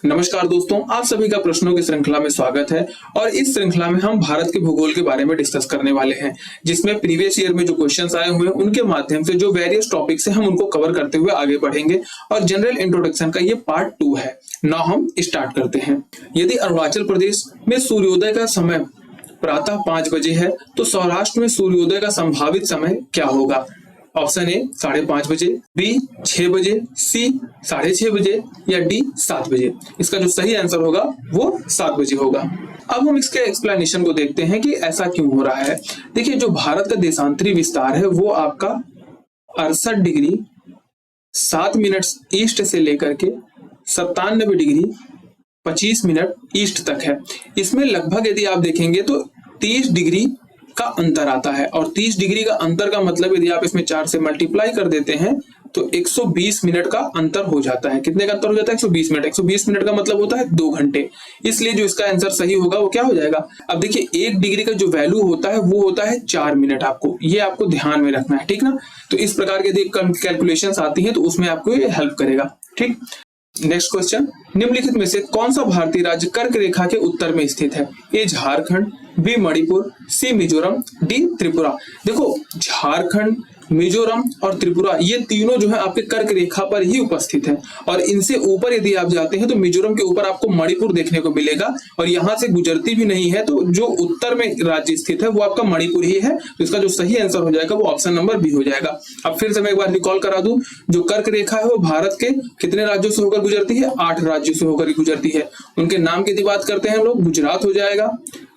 नमस्कार दोस्तों, आप सभी का प्रश्नों की श्रृंखला में स्वागत है। और इस श्रृंखला में हम भारत के भूगोल के बारे में डिस्कस करने वाले हैं, जिसमें प्रीवियस ईयर में जो क्वेश्चंस आए हुए हैं उनके माध्यम से जो वेरियस टॉपिक्स हैं हम उनको कवर करते हुए आगे बढ़ेंगे। और जनरल इंट्रोडक्शन का ये पार्ट 2 है। नाउ हम स्टार्ट करते हैं। यदि अरुणाचल प्रदेश में सूर्योदय का समय प्रातः 5 बजे है तो सौराष्ट्र में सूर्योदय का संभावित समय क्या होगा? ऑप्शन ए 5:30 बजे, बी 6 बजे, सी 6:30 बजे या डी 7 बजे। इसका जो सही आंसर होगा वो 7 बजे होगा। अब हम इसके एक्सप्लेनेशन को देखते हैं कि ऐसा क्यों हो रहा है। देखिए, जो भारत का देशांतरी विस्तार है वो आपका 68 डिग्री 7 मिनट ईस्ट से लेकर के 97 डिग्री 25 मिनट ईस्ट तक है। इसमें लगभग यदि आप देखेंगे तो 30 डिग्री का अंतर आता है। और 30 डिग्री का अंतर का मतलब यदि आप इसमें 4 से मल्टीप्लाई कर देते हैं तो 120 मिनट का अंतर हो जाता है। कितने का अंतर हो जाता है? 120 मिनट। 120 मिनट का मतलब होता है 2 घंटे। इसलिए जो इसका आंसर सही होगा वो क्या हो जाएगा? अब देखिए, 1 डिग्री का जो वैल्यू होता है वो होता है 4 मिनट। ये आपको ध्यान में रखना है, ठीक ना। तो इस प्रकार के यदि कैलकुलेशंस आती है तो उसमें आपको ये हेल्प करेगा, ठीक। नेक्स्ट क्वेश्चन, निम्नलिखित में से कौन सा भारतीय राज्य कर्क रेखा के उत्तर में स्थित है? ए झारखंड, बी मणिपुर, सी मिजोरम, डी त्रिपुरा। देखो, झारखंड, मिजोरम और त्रिपुरा ये तीनों जो है आपके कर्क रेखा पर ही उपस्थित है। और इनसे ऊपर यदि आप जाते हैं तो मिजोरम के ऊपर आपको मणिपुर देखने को मिलेगा और यहाँ से गुजरती भी नहीं है। तो जो उत्तर में राज्य स्थित है वो आपका मणिपुर ही है। तो इसका जो सही आंसर हो जाएगा वो ऑप्शन नंबर बी हो जाएगा। अब फिर से मैं एक बार रिकॉल करा दूं, जो कर्क रेखा है वो भारत के कितने राज्यों से होकर गुजरती है? 8 राज्यों से होकर गुजरती है। उनके नाम की यदि बात करते हैं हम लोग, गुजरात हो जाएगा,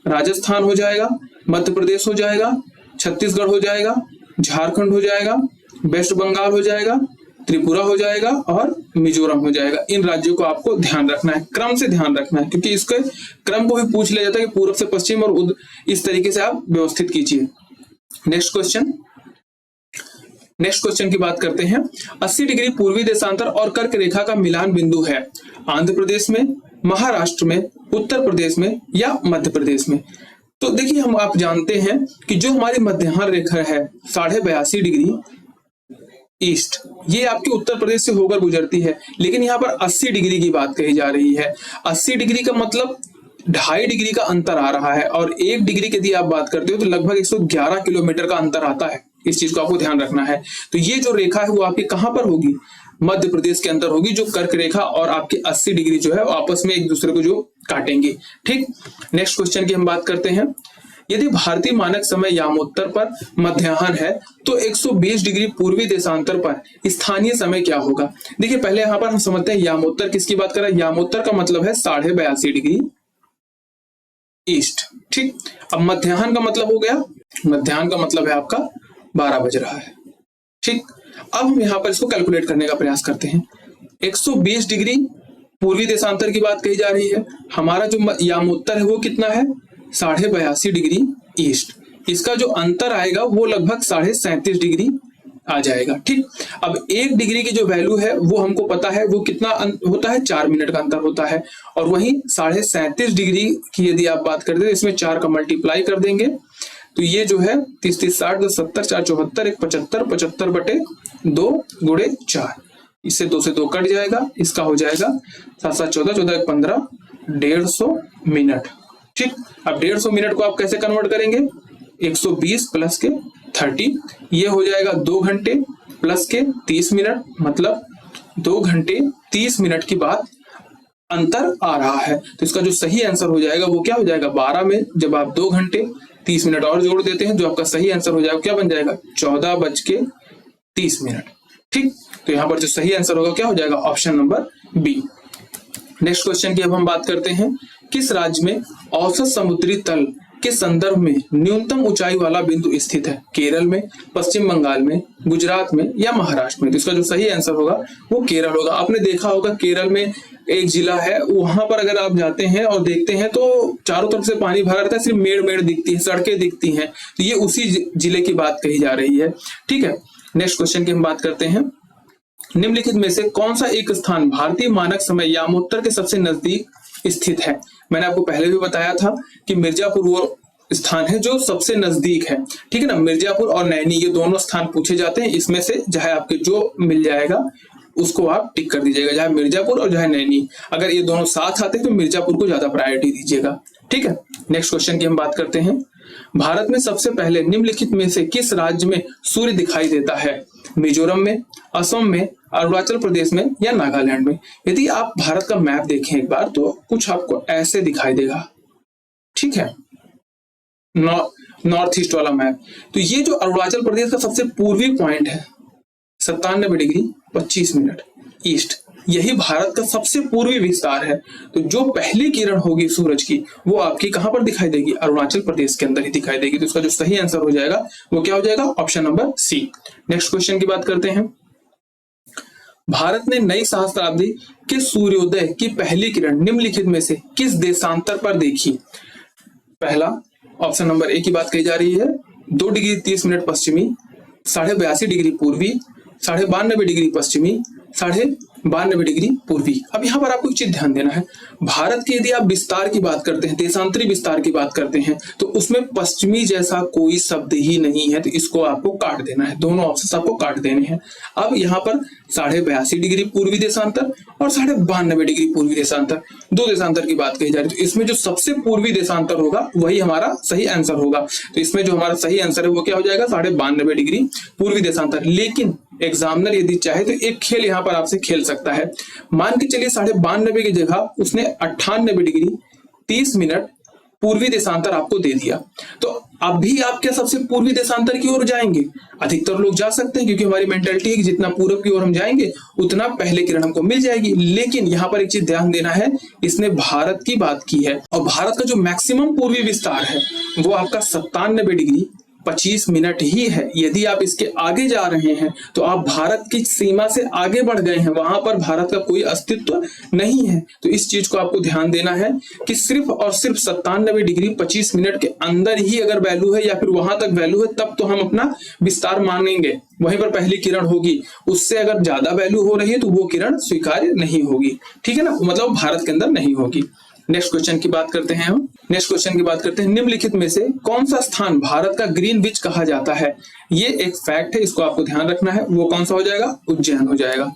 राजस्थान हो जाएगा, मध्य प्रदेश हो जाएगा, छत्तीसगढ़ हो जाएगा, झारखंड हो जाएगा, वेस्ट बंगाल हो जाएगा, त्रिपुरा हो जाएगा और मिजोरम हो जाएगा। इन राज्यों को आपको ध्यान रखना है, क्रम से ध्यान रखना है, क्योंकि इसके क्रम को भी पूछ लिया जाता है कि पूर्व से पश्चिम और इस तरीके से आप व्यवस्थित कीजिए। नेक्स्ट क्वेश्चन की बात करते हैं। 80 डिग्री पूर्वी देशांतर और कर्क रेखा का मिलान बिंदु है आंध्र प्रदेश में, महाराष्ट्र में, उत्तर प्रदेश में या मध्य प्रदेश में? तो देखिए, आप जानते हैं कि जो हमारी मध्याह्न रेखा है 82.5 डिग्री ईस्ट, ये आपके उत्तर प्रदेश से होकर गुजरती है। लेकिन यहाँ पर 80 डिग्री की बात कही जा रही है। 80 डिग्री का मतलब 2.5 डिग्री का अंतर आ रहा है। और 1 डिग्री की यदि आप बात करते हो तो लगभग 111 किलोमीटर का अंतर आता है। इस चीज को आपको ध्यान रखना है। तो ये जो रेखा है वो आपकी कहां पर होगी? मध्य प्रदेश के अंदर होगी। जो कर्क रेखा और आपकी 80 डिग्री जो है वो आपस में एक दूसरे को जो काटेंगे, ठीक। नेक्स्ट क्वेश्चन की हम बात करते हैं। यदि भारतीय मानक समय यामोत्तर पर मध्याह्न है तो 120 डिग्री पूर्वी देशांतर पर स्थानीय समय क्या होगा? देखिए, पहले यहां पर हम समझते हैं यामोत्तर किसकी बात कर रहे हैं। यामोत्तर का मतलब है 82.5 डिग्री ईस्ट, ठीक। अब मध्याह्न का मतलब हो गया, मध्याह्न का मतलब है आपका 12 बज रहा है, ठीक। अब हम यहाँ पर इसको कैलकुलेट करने का प्रयास करते हैं। 120 डिग्री पूर्वी देशांतर की बात कही जा रही है। हमारा जो यामोत्तर है वो कितना है? 82.5 डिग्री ईस्ट। इसका जो अंतर आएगा वो लगभग 37.5 डिग्री आ जाएगा, ठीक। अब 1 डिग्री की जो वैल्यू है वो हमको पता है वो कितना होता है? 4 मिनट का अंतर होता है। और वहीं 37.5 डिग्री की यदि आप बात करते हैं इसमें 4 का मल्टीप्लाई कर देंगे तो ये जो है 30 30 60 10 70 4 74 1 75 75 बटे 2 गुणे 4, इससे 2 से 2 कट जाएगा। इसका हो जाएगा 7 7 14 14 1 15 150 मिनट, ठीक। अब 150 मिनट को आप कैसे कन्वर्ट करेंगे? 120 प्लस के 30, ये हो जाएगा 2 घंटे प्लस के 30 मिनट, मतलब 2 घंटे 30 मिनट की बात अंतर आ रहा है। तो इसका जो सही आंसर हो जाएगा वो क्या हो जाएगा? 12 में जब आप 2 घंटे 30 मिनट और जोड़ देते हैं जो आपका सही आंसर हो जाएगा क्या बन जाएगा? 14:30 मिनट, ठीक। तो यहाँ पर जो सही आंसर होगा क्या हो जाएगा? Option number B. Next question की अब हम बात करते हैं। किस राज्य में औसत समुद्री तल के संदर्भ में न्यूनतम ऊंचाई वाला बिंदु स्थित है? केरल में, पश्चिम बंगाल में, गुजरात में या महाराष्ट्र में? तो इसका जो सही आंसर होगा वो केरल होगा। आपने देखा होगा केरल में एक जिला है, वहां पर अगर आप जाते हैं और देखते हैं तो चारों तरफ से पानी भरा रहता है, सिर्फ मेड़ दिखती है, सड़कें दिखती हैं। तो ये उसी जिले की बात कही जा रही है, ठीक है। नेक्स्ट क्वेश्चन की हम बात करते हैं। निम्नलिखित में से कौन सा एक स्थान भारतीय मानक समय यामोत्तर के सबसे नजदीक स्थित है? मैंने आपको पहले भी बताया था कि मिर्जापुर वो स्थान है जो सबसे नजदीक है, ठीक है ना। मिर्जापुर और नैनी ये दोनों स्थान पूछे जाते हैं, इसमें से चाहे आपके जो मिल जाएगा उसको आप टिक कर दीजिएगा, चाहे मिर्जापुर और चाहे नैनी। अगर ये दोनों साथ आते हैं तो मिर्जापुर को ज्यादा प्रायोरिटी दीजिएगा। ठीक है, नेक्स्ट क्वेश्चन की हम बात करते हैं। भारत में सबसे पहले निम्नलिखित में से किस राज्य में सूर्य दिखाई देता है? मिजोरम में, असम में, अरुणाचल प्रदेश में या नागालैंड में? यदि आप भारत का मैप देखें एक बार तो कुछ आपको ऐसे दिखाई देगा। ठीक है, नॉर्थ ईस्ट वाला मैप। तो ये जो अरुणाचल प्रदेश का सबसे पूर्वी पॉइंट है 97 डिग्री 25 मिनट ईस्ट, यही भारत का सबसे पूर्वी विस्तार है। तो जो पहली किरण होगी सूरज की वो आपकी कहां पर दिखाई देगी? अरुणाचल प्रदेश के अंदर ही दिखाई देगी। तो इसका जो सही आंसर हो जाएगा वो क्या हो जाएगा? Option number C. Next question की बात करते हैं। भारत ने नई सहस्त्राब्दी के सूर्योदय की पहली किरण निम्नलिखित में से किस देशांतर पर देखी? पहला ऑप्शन नंबर ए की बात कही जा रही है 2 डिग्री 30 मिनट पश्चिमी, 82.5 डिग्री पूर्वी, 92.5 डिग्री पश्चिमी, 92.5 डिग्री पूर्वी। अब यहाँ पर आपको एक चीज ध्यान देना है, भारत के यदि आप विस्तार की बात करते हैं, देशांतरी विस्तार की बात करते हैं, तो उसमें पश्चिमी जैसा कोई शब्द ही नहीं है, तो इसको आपको काट देना है, दोनों ऑप्शन आपको काट देने हैं। अब यहाँ पर 82.5 डिग्री पूर्वी देशांतर और 92.5 डिग्री पूर्वी देशांतर, दो देशांतर की बात कही जा रही है। तो इसमें जो सबसे पूर्वी देशांतर होगा वही हमारा सही आंसर होगा। तो इसमें जो हमारा सही आंसर है वो क्या हो जाएगा? 92.5 डिग्री पूर्वी देशांतर। लेकिन एग्जामिनर यदि चाहे तो एक खेल यहाँ पर आपसे खेल सकता है। मान के चलिए 92.5 की जगह उसने 98 डिग्री 30 मिनट पूर्वी देशांतर आपको दे दिया, तो अभी आप क्या सबसे पूर्वी देशांतर की ओर जाएंगे? अधिकतर लोग जा सकते हैं क्योंकि हमारी मेंटालिटी है कि जितना पूरब की ओर हम जाएंगे उतना पहले किरण हमको मिल जाएगी। लेकिन यहाँ पर एक चीज ध्यान देना है, इसने भारत की बात की है और भारत का जो मैक्सिमम पूर्वी विस्तार है वो आपका 97 डिग्री 25 मिनट ही है। यदि आप इसके आगे जा रहे हैं तो आप भारत की सीमा से आगे बढ़ गए हैं, वहां पर भारत का कोई अस्तित्व नहीं है। तो इस चीज को आपको ध्यान देना है कि सिर्फ और सिर्फ 97 डिग्री 25 मिनट के अंदर ही अगर वैल्यू है या फिर वहां तक वैल्यू है तब तो हम अपना विस्तार मानेंगे, वहीं पर पहली किरण होगी। उससे अगर ज्यादा वैल्यू हो रही है तो वो किरण स्वीकार्य नहीं होगी। ठीक है ना, मतलब भारत के अंदर नहीं होगी। नेक्स्ट क्वेश्चन की बात करते हैं हम। नेक्स्ट क्वेश्चन की बात करते हैं, निम्नलिखित में से कौन सा स्थान भारत का ग्रीनविच कहा जाता है? ये एक फैक्ट है, इसको आपको ध्यान रखना है। वो कौन सा हो जाएगा? उज्जैन हो जाएगा।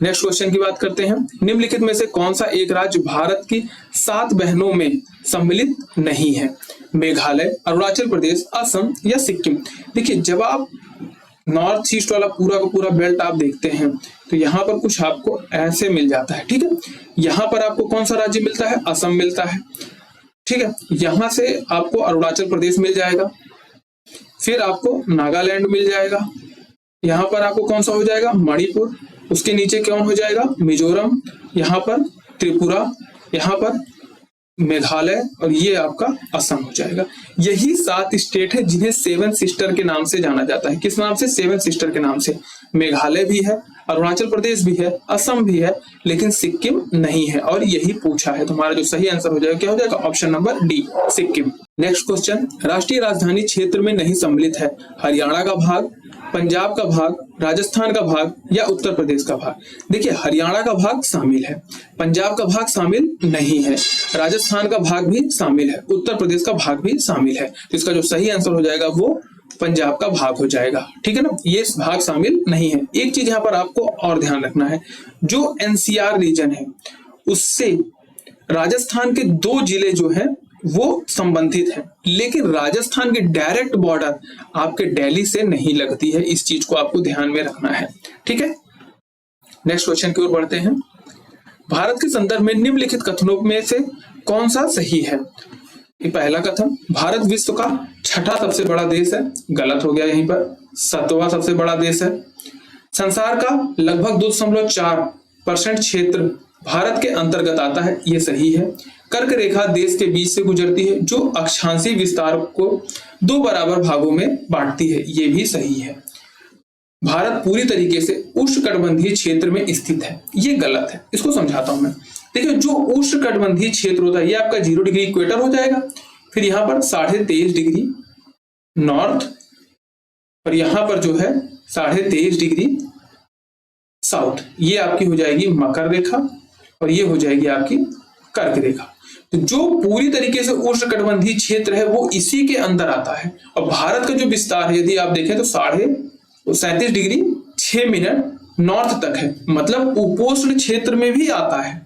नेक्स्ट क्वेश्चन की बात करते हैं, निम्नलिखित में से कौन सा एक राज्य भारत की 7 बहनों में सम्मिलित नहीं है? मेघालय, अरुणाचल प्रदेश, असम या सिक्किम? देखिए, जब आप नॉर्थ ईस्ट वाला पूरा का पूरा बेल्ट आप देखते हैं तो यहाँ पर कुछ आपको ऐसे मिल जाता है। ठीक है, यहाँ पर आपको कौन सा राज्य मिलता है? असम मिलता है। ठीक है, यहां से आपको अरुणाचल प्रदेश मिल जाएगा, फिर आपको नागालैंड मिल जाएगा, यहाँ पर आपको कौन सा हो जाएगा? मणिपुर, उसके नीचे कौन हो जाएगा? मिजोरम, यहाँ पर त्रिपुरा, यहाँ पर मेघालय और ये आपका असम हो जाएगा। यही 7 स्टेट है जिन्हें 7 सिस्टर के नाम से जाना जाता है। किस नाम से? 7 सिस्टर के नाम से। मेघालय भी है, अरुणाचल प्रदेश भी है, असम भी है, लेकिन सिक्किम नहीं है और यही पूछा है। तुम्हारा जो सही आंसर हो जाएगा क्या हो जाएगा? Option number D, Sikkim. Next question, राष्ट्रीय राजधानी क्षेत्र में नहीं सम्मिलित है? हरियाणा का भाग, पंजाब का भाग, राजस्थान का भाग या उत्तर प्रदेश का भाग? देखिए, हरियाणा का भाग शामिल है, पंजाब का भाग शामिल नहीं है, राजस्थान का भाग भी शामिल है, उत्तर प्रदेश का भाग भी शामिल है। तो इसका जो सही आंसर हो जाएगा वो पंजाब का भाग हो जाएगा। ठीक है ना, ये भाग शामिल नहीं है। एक चीज यहाँ पर आपको और ध्यान रखना है, जो एनसीआर रीजन है उससे राजस्थान के 2 जिले जो है वो संबंधित है, लेकिन राजस्थान की डायरेक्ट बॉर्डर आपके दिल्ली से नहीं लगती है। इस चीज को आपको ध्यान में रखना है। ठीक है, नेक्स्ट क्वेश्चन की ओर बढ़ते हैं। भारत के संदर्भ में निम्नलिखित कथनों में से कौन सा सही है? ये पहला कथन, भारत विश्व का 6ठा सबसे बड़ा देश है, गलत हो गया। यहीं पर 7वां सबसे बड़ा देश है। संसार का लगभग 2.4% क्षेत्र भारत के अंतर्गत आता है, ये सही है। कर्क रेखा देश के बीच से गुजरती है जो अक्षांशीय विस्तार को 2 बराबर भागों में बांटती है, ये भी सही है। भारत पूरी तरीके से उष्णकटिबंधीय क्षेत्र में स्थित है, ये गलत है। इसको समझाता हूं मैं। देखिए, जो उष्णकटिबंधीय क्षेत्र होता है ये आपका 0 डिग्री इक्वेटर हो जाएगा, फिर यहाँ पर 23.5 डिग्री नॉर्थ और यहाँ पर जो है 23.5 डिग्री साउथ, ये आपकी हो जाएगी मकर रेखा और ये हो जाएगी आपकी कर्क रेखा। तो जो पूरी तरीके से उष्णकटिबंधीय क्षेत्र है वो इसी के अंदर आता है। और भारत का जो विस्तार है यदि आप देखें तो 37 डिग्री 6 मिनट नॉर्थ तक है, मतलब उपोष्ण क्षेत्र में भी आता है।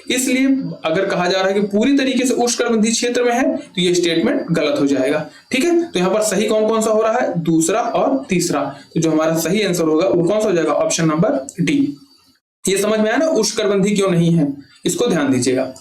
इसलिए अगर कहा जा रहा है कि पूरी तरीके से उष्णकटिबंधीय क्षेत्र में है तो ये स्टेटमेंट गलत हो जाएगा। ठीक है, तो यहाँ पर सही कौन कौन सा हो रहा है, दूसरा और तीसरा। तो जो हमारा सही आंसर होगा वो कौन सा हो जाएगा, ऑप्शन नंबर डी। ये समझ में आया ना उष्णकटिबंधीय क्यों नहीं है, इसको ध्यान दीजिएगा।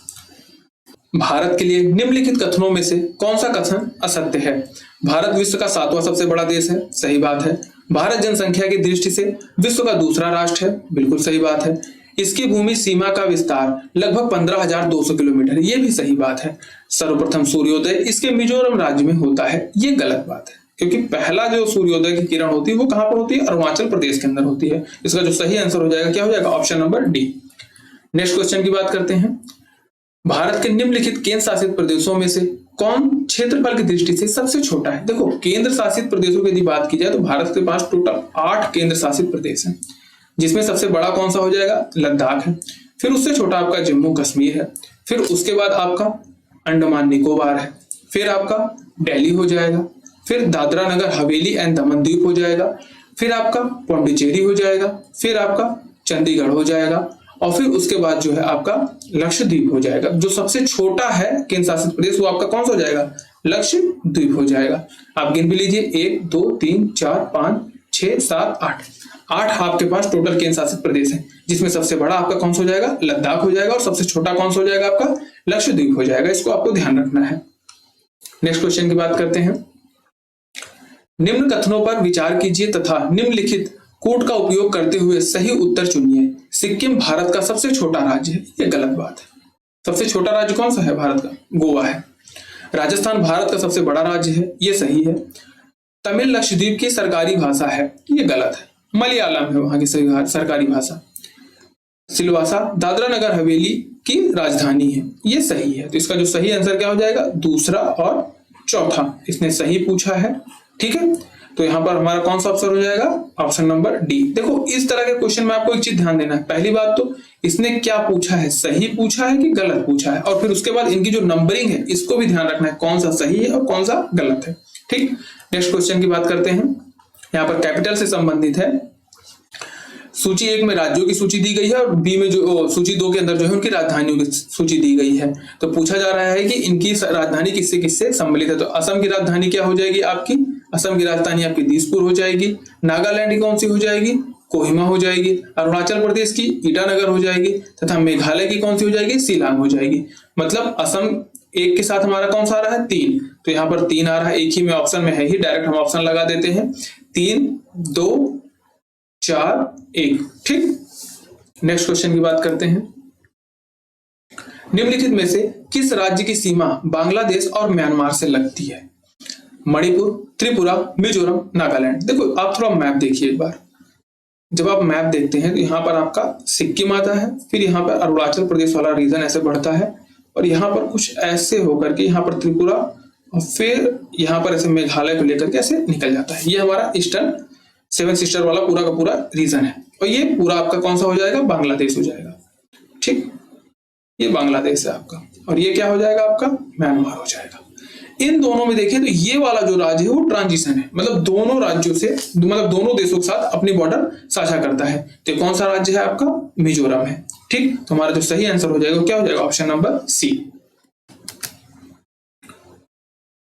भारत के लिए निम्नलिखित कथनों में से कौन सा कथन असत्य है। भारत विश्व का 7वां सबसे बड़ा देश है, सही बात है। भारत जनसंख्या की दृष्टि से विश्व का दूसरा राष्ट्र है, बिल्कुल सही बात है। इसकी भूमि सीमा का विस्तार लगभग 15,200 किलोमीटर, ये भी सही बात है। सर्वप्रथम सूर्योदय इसके मिजोरम राज्य में होता है, ये गलत बात है, क्योंकि पहला जो सूर्योदय की किरण होती है वो कहां पर होती है, अरुणाचल प्रदेश के अंदर होती है। इसका जो सही आंसर हो जाएगा क्या हो जाएगा, option number D. Next question की बात करते हैं। भारत के निम्नलिखित केंद्र शासित प्रदेशों में से कौन क्षेत्रफल की दृष्टि से सबसे छोटा है। देखो, केंद्र शासित प्रदेशों की यदि बात की जाए तो भारत के पास टोटल 8 केंद्र शासित प्रदेश हैं, जिसमें सबसे बड़ा कौन सा हो जाएगा, लद्दाख है। फिर उससे छोटा आपका जम्मू कश्मीर है। फिर उसके बाद आपका अंडमान निकोबार है। फिर आपका दिल्ली हो जाएगा। फिर दादरा नगर हवेली एंड दमन द्वीप हो जाएगा। फिर आपका पौंडीचेरी हो जाएगा। फिर आपका चंडीगढ़ हो जाएगा। और फिर उसके बाद जो है आपका लक्षद्वीप हो जाएगा। जो सबसे छोटा है केंद्र शासित प्रदेश वो आपका कौन सा हो जाएगा, लक्षद्वीप हो जाएगा। आप गिन भी लीजिए, 1 2 3 4 5 6 7 8 आपके पास टोटल केंद्र शासित प्रदेश है, जिसमें सबसे बड़ा आपका कौन सा हो जाएगा, लद्दाख हो जाएगा, और सबसे छोटा कौन सा हो जाएगा आपका, लक्षद्वीप हो जाएगा। इसको आपको ध्यान रखना है। नेक्स्ट क्वेश्चन की बात करते हैं। निम्न कथनों पर विचार कीजिए तथा निम्नलिखित कोड का उपयोग करते हुए सही उत्तर चुनिए। सिक्किम भारत का सबसे छोटा राज्य है, ये गलत बात है। सबसे छोटा राज्य कौन सा है भारत का, गोवा है। राजस्थान भारत का सबसे बड़ा राज्य है, ये सही है। तमिल लक्षद्वीप की सरकारी भाषा है, ये गलत है। मलयालम है वहां की सरकारी भाषा। सिलवासा दादरा नगर हवेली की राजधानी है, ये सही है। तो इसका जो सही आंसर क्या हो जाएगा, दूसरा और चौथा, इसने सही पूछा है। ठीक है, तो यहां पर हमारा कौन सा ऑप्शन हो जाएगा, ऑप्शन नंबर डी। देखो, इस तरह के क्वेश्चन में आपको एक चीज ध्यान देना है। पहली बात तो इसने क्या पूछा है, सही पूछा है कि गलत पूछा है, और फिर उसके बाद इनकी जो नंबरिंग है इसको भी ध्यान रखना है, कौन सा सही है और कौन सा गलत है। ठीक, नेक्स्ट क्वेश्चन की बात करते हैं। यहाँ पर कैपिटल से संबंधित है। सूची 1 में राज्यों की सूची दी गई है और बी में जो सूची 2 के अंदर जो है उनकी राजधानियों की सूची दी गई है। तो पूछा जा रहा है कि इनकी राजधानी किससे किससे सम्मिलित है। तो असम की राजधानी क्या हो जाएगी आपकी, असम की राजधानी आपकी दिसपुर हो जाएगी। नागालैंड की कौन सी हो जाएगी, कोहिमा हो जाएगी। अरुणाचल प्रदेश की ईटानगर हो जाएगी तथा मेघालय की कौन सी हो जाएगी, शिलांग हो जाएगी। मतलब असम एक के साथ हमारा कौन सा आ रहा है, 3। तो यहाँ पर 3 आ रहा है, एक ही में ऑप्शन में है ही, डायरेक्ट हम ऑप्शन लगा देते हैं। 3 2 4 1। ठीक, नेक्स्ट क्वेश्चन की बात करते हैं। निम्नलिखित में से किस राज्य की सीमा बांग्लादेश और म्यांमार से लगती है। मणिपुर, त्रिपुरा, मिजोरम, नागालैंड। देखो, आप थोड़ा मैप देखिए एक बार। जब आप मैप देखते हैं तो यहाँ पर आपका सिक्किम आता है, फिर यहाँ पर अरुणाचल प्रदेश वाला रीजन ऐसे बढ़ता है, और यहाँ पर कुछ ऐसे होकर के यहाँ पर त्रिपुरा, और फिर यहाँ पर ऐसे मेघालय को लेकर के ऐसे निकल जाता है। ये हमारा ईस्टर्न 7 सिस्टर वाला पूरा का पूरा रीजन है, और ये पूरा आपका कौन सा हो जाएगा, बांग्लादेश हो जाएगा। ठीक, ये बांग्लादेश है आपका, और ये क्या हो जाएगा आपका, म्यांमार हो जाएगा। इन दोनों में देखें तो ये वाला जो राज्य है वो ट्रांजिशन है, मतलब दोनों राज्यों से, मतलब दोनों देशों के साथ अपनी बॉर्डर साझा करता है। तो कौन सा राज्य है आपका, मिजोरम है। ठीक, तो हमारा जो सही आंसर हो जाएगा क्या हो जाएगा, option number C.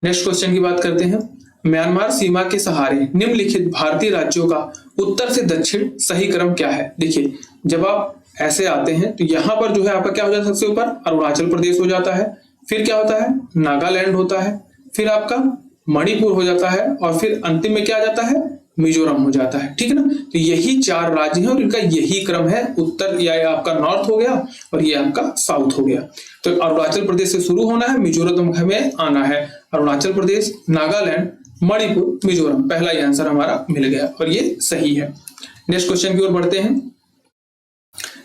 Next question की बात करते हैं। म्यांमार सीमा के सहारे निम्नलिखित भारतीय राज्यों का उत्तर से दक्षिण सही क्रम क्या है। देखिए, जब आप ऐसे आते हैं तो यहां पर जो है आपका क्या हो जाता है, सबसे ऊपर अरुणाचल प्रदेश हो जाता है, फिर क्या होता है, नागालैंड होता है, फिर आपका मणिपुर हो जाता है, और फिर अंतिम में क्या आ जाता है, मिजोरम हो जाता है। ठीक है ना, तो यही 4 राज्य हैं और इनका यही क्रम है। उत्तर या आपका नॉर्थ हो गया और ये आपका साउथ हो गया। तो अरुणाचल प्रदेश से शुरू होना है, मिजोरम में आना है। अरुणाचल प्रदेश, नागालैंड, मणिपुर, मिजोरम, पहला ही आंसर हमारा मिल गया और ये सही है। नेक्स्ट क्वेश्चन की ओर बढ़ते हैं।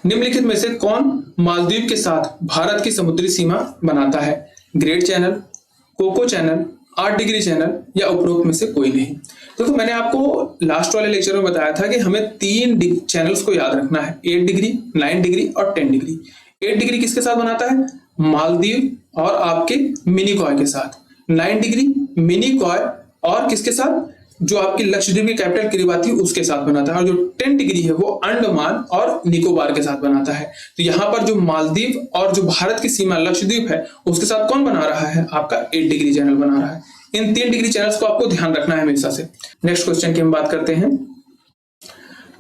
निम्नलिखित में से कौन मालदीव के साथ भारत की समुद्री सीमा बनाता है। Great Channel, Coco Channel, 8 Degree Channel, या उपरोक्त में से कोई नहीं। देखो, मैंने आपको लास्ट वाले लेक्चर में बताया था कि हमें 3 चैनल्स को याद रखना है, 8 डिग्री, 9 डिग्री और 10 डिग्री। 8 डिग्री किसके साथ बनाता है, मालदीव और आपके मिनिकॉय के साथ। 9 डिग्री मिनिकॉय और किसके साथ, जो आपकी लक्षद्वीप की कैपिटल किरिबाती उसके साथ बनाता है, और जो 10 डिग्री है वो अंडमान और निकोबार के साथ बनाता है। तो यहाँ पर जो मालदीव और जो भारत की सीमा लक्षद्वीप है उसके साथ कौन बना रहा है, आपका 8 डिग्री चैनल बना रहा है। इन 3 डिग्री चैनल्स को आपको ध्यान रखना है हमेशा से। नेक्स्ट क्वेश्चन की हम बात करते हैं,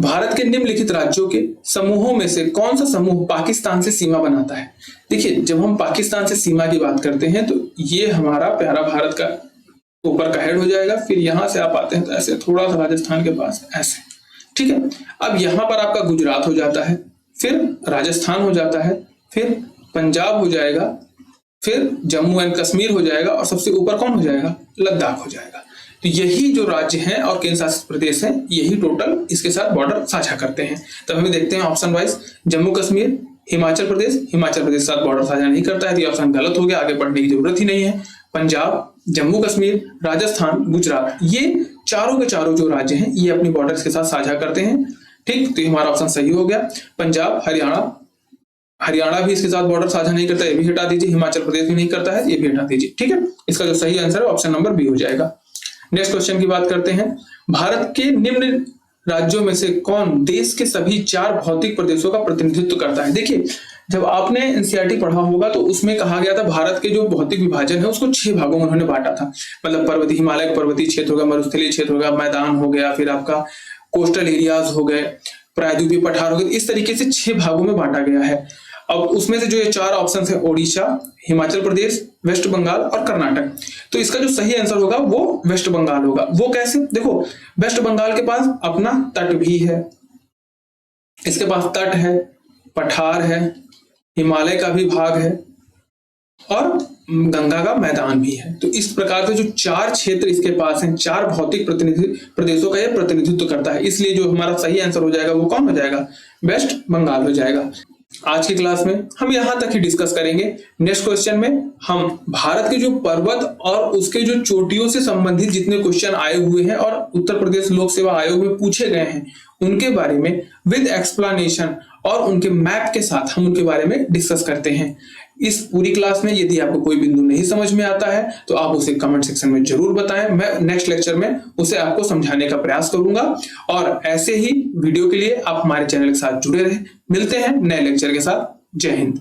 भारत के निम्नलिखित राज्यों के समूहों में से कौन सा समूह पाकिस्तान से सीमा बनाता है। देखिए, जब हम पाकिस्तान से सीमा की बात करते हैं तो ये हमारा प्यारा भारत का ऊपर का हेड हो जाएगा, फिर यहां से आप आते हैं तो ऐसे थोड़ा सा राजस्थान के पास ऐसे, ठीक है। अब यहां पर आपका गुजरात हो जाता है, फिर राजस्थान हो जाता है, फिर पंजाब हो जाएगा, फिर जम्मू एंड कश्मीर हो जाएगा, और सबसे ऊपर कौन हो जाएगा, लद्दाख हो जाएगा। तो यही जो राज्य हैं और केंद्र शासित प्रदेश हैं, यही टोटल इसके साथ बॉर्डर साझा करते हैं। तब हमें देखते हैं ऑप्शन वाइज, जम्मू कश्मीर, हिमाचल प्रदेश के साथ बॉर्डर साझा नहीं करता है, तो ये ऑप्शन गलत हो गया, आगे बढ़ने की जरूरत ही नहीं है। पंजाब, जम्मू कश्मीर, राजस्थान, गुजरात, ये चारों के चारों जो राज्य हैं ये अपनी बॉर्डर के साथ साझा करते हैं, ठीक। तो हमारा ऑप्शन सही हो गया। पंजाब, हरियाणा भी इसके साथ बॉर्डर साझा नहीं करता, ये भी हटा दीजिए। हिमाचल प्रदेश भी नहीं करता है, ये भी हटा दीजिए, ठीक है। इसका जो सही आंसर है ऑप्शन नंबर बी हो जाएगा। नेक्स्ट क्वेश्चन की बात करते हैं, भारत के निम्न राज्यों में से कौन देश के सभी 4 भौतिक प्रदेशों का प्रतिनिधित्व करता है। देखिए, जब आपने एनसीईआरटी पढ़ा होगा तो उसमें कहा गया था भारत के जो भौतिक विभाजन है उसको 6 भागों में उन्होंने बांटा था। मतलब पर्वतीय, हिमालय का पर्वतीय क्षेत्र होगा, मरुस्थलीय क्षेत्र होगा, मैदान हो गया, फिर आपका कोस्टल एरियाज हो गए, प्रायद्वीपीय पठार हो गए, इस तरीके से 6 भागों में बांटा गया है। अब उसमें से जो ये 4 ऑप्शन है, ओडिशा, हिमाचल प्रदेश, वेस्ट बंगाल और कर्नाटक, तो इसका जो सही आंसर होगा वो वेस्ट बंगाल होगा। वो कैसे, देखो, वेस्ट बंगाल के पास अपना तट भी है, इसके पास तट है, पठार है, हिमालय का भी भाग है और गंगा का मैदान भी है। तो इस प्रकार से जो 4 क्षेत्र इसके पास हैं, 4 भौतिक प्रदेशों का यह प्रतिनिधित्व करता है, इसलिए जो हमारा सही आंसर हो जाएगा वो कौन हो जाएगा, वेस्ट बंगाल हो जाएगा। आज की क्लास में हम यहां तक ही डिस्कस करेंगे। नेक्स्ट क्वेश्चन में हम भारत के जो पर्वत और उसके जो चोटियों से संबंधित जितने क्वेश्चन आए हुए हैं और उत्तर प्रदेश लोक सेवा आयोग में पूछे गए हैं उनके बारे में विद एक्सप्लेनेशन और उनके मैप के साथ हम उनके बारे में डिस्कस करते हैं। इस पूरी क्लास में यदि आपको कोई बिंदु नहीं समझ में आता है तो आप उसे कमेंट सेक्शन में जरूर बताएं, मैं नेक्स्ट लेक्चर में उसे आपको समझाने का प्रयास करूंगा। और ऐसे ही वीडियो के लिए आप हमारे चैनल के साथ जुड़े रहें। मिलते हैं नए लेक्चर के साथ। जय हिंद।